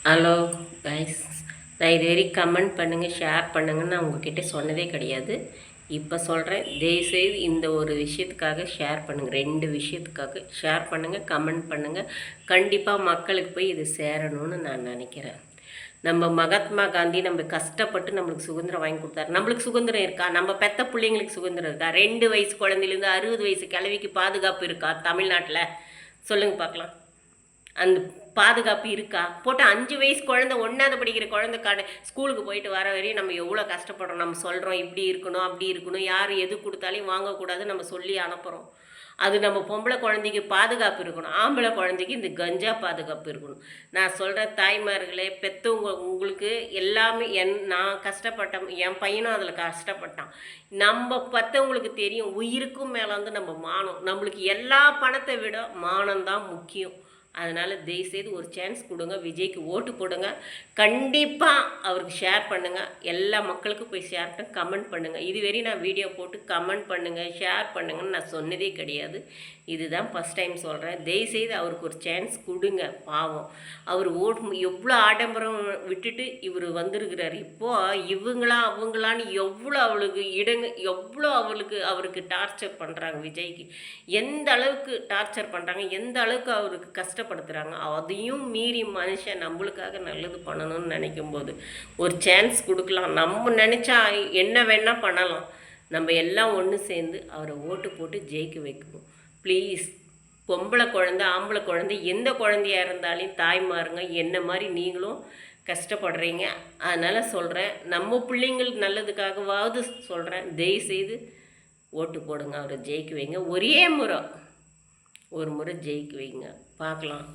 Hello guys, நான் இதுவரை comment பண்ணுங்கள், ஷேர் பண்ணுங்கன்னு நான் உங்ககிட்ட சொன்னதே கிடையாது. இப்போ சொல்கிறேன், தயவுசெய்து இந்த ஒரு விஷயத்துக்காக ஷேர் பண்ணுங்கள். 2 விஷயத்துக்காக ஷேர் பண்ணுங்கள், கமெண்ட் பண்ணுங்கள். கண்டிப்பாக மக்களுக்கு போய் இது சேரணும்னு நான் நினைக்கிறேன். நம்ம மகாத்மா காந்தி நம்ம கஷ்டப்பட்டு நம்மளுக்கு சுதந்திரம் வாங்கி கொடுத்தாரு. நம்மளுக்கு சுதந்திரம் இருக்கா? நம்ம பெத்த பிள்ளைங்களுக்கு சுதந்திரம் இருக்கா? 2 வயசு குழந்தையிலேருந்து 60 வயசு கிழவிக்கு பாதுகாப்பு இருக்கா தமிழ்நாட்டில்? சொல்லுங்கள் பார்க்கலாம். அந்த பாதுகாப்பு இருக்கா? போட்டு 5 வயசு குழந்தை, 1வது படிக்கிற குழந்தை ஸ்கூலுக்கு போயிட்டு வர வரையும் நம்ம எவ்வளோ கஷ்டப்படுறோம். நம்ம சொல்கிறோம் இப்படி இருக்கணும், அப்படி இருக்கணும், யார் எது கொடுத்தாலையும் வாங்கக்கூடாது நம்ம சொல்லி அனுப்புகிறோம். அது நம்ம பொம்பளை குழந்தைக்கு பாதுகாப்பு இருக்கணும், ஆம்பளை குழந்தைக்கு இந்த கஞ்சா பாதுகாப்பு இருக்கணும். நான் சொல்கிற தாய்மார்களே, பெற்றவங்க, உங்களுக்கு எல்லாமே நான் கஷ்டப்பட்டேன், என் பையனும் அதில் கஷ்டப்பட்டான். நம்ம பெற்றவங்களுக்கு தெரியும், உயிருக்கும் மேலே வந்து நம்ம மானம். நம்மளுக்கு எல்லா பணத்தை விட மானம்தான் முக்கியம். அதனால் தயவுசெய்து ஒரு சான்ஸ் கொடுங்க, விஜய்க்கு ஓட்டு போடுங்க. கண்டிப்பாக அவருக்கு ஷேர் பண்ணுங்கள், எல்லா மக்களுக்கும் போய் ஷேர் பண்ணி கமெண்ட் பண்ணுங்கள். இதுவரை நான் வீடியோ போட்டு கமெண்ட் பண்ணுங்கள், ஷேர் பண்ணுங்கன்னு நான் சொன்னதே கிடையாது. இதுதான் ஃபஸ்ட் டைம் சொல்கிறேன். தயவுசெய்து அவருக்கு ஒரு சான்ஸ் கொடுங்க. பாவம், அவர் எவ்வளோ ஆடம்பரம் விட்டுட்டு இவர் வந்திருக்கிறார். இப்போது இவங்களா அவங்களான்னு எவ்வளோ அவளுக்கு எவ்வளோ அவருக்கு டார்ச்சர் பண்ணுறாங்க. விஜய்க்கு எந்த அளவுக்கு டார்ச்சர் பண்ணுறாங்க, எந்த அளவுக்கு அவருக்கு கஷ்டப்படுத்துகிறாங்க. அதையும் மீறி மனுஷன் நம்மளுக்காக நல்லது பண்ணணும்னு நினைக்கும்போது ஒரு சான்ஸ் கொடுக்கலாம். நம்ம நினச்சா என்ன வேணால் பண்ணலாம். நம்ம எல்லாம் ஒன்று சேர்ந்து அவரை ஓட்டு போட்டு ஜெயிக்க வைக்கணும். ப்ளீஸ், பொம்பளை குழந்தை, ஆம்பளை குழந்தை, எந்த குழந்தையாக இருந்தாலும் தாய்மாருங்க, என்ன மாதிரி நீங்களும் கஷ்டப்படுறீங்க. அதனால் சொல்கிறேன், நம்ம பிள்ளைங்களுக்கு நல்லதுக்காகவாவது சொல்கிறேன், தயவுசெய்து ஓட்டு போடுங்க, அவரை ஜெயிக்க வைங்க. ஒரே முறை, ஒரு முறை ஜெயிக்க வைங்க, பார்க்கலாம்.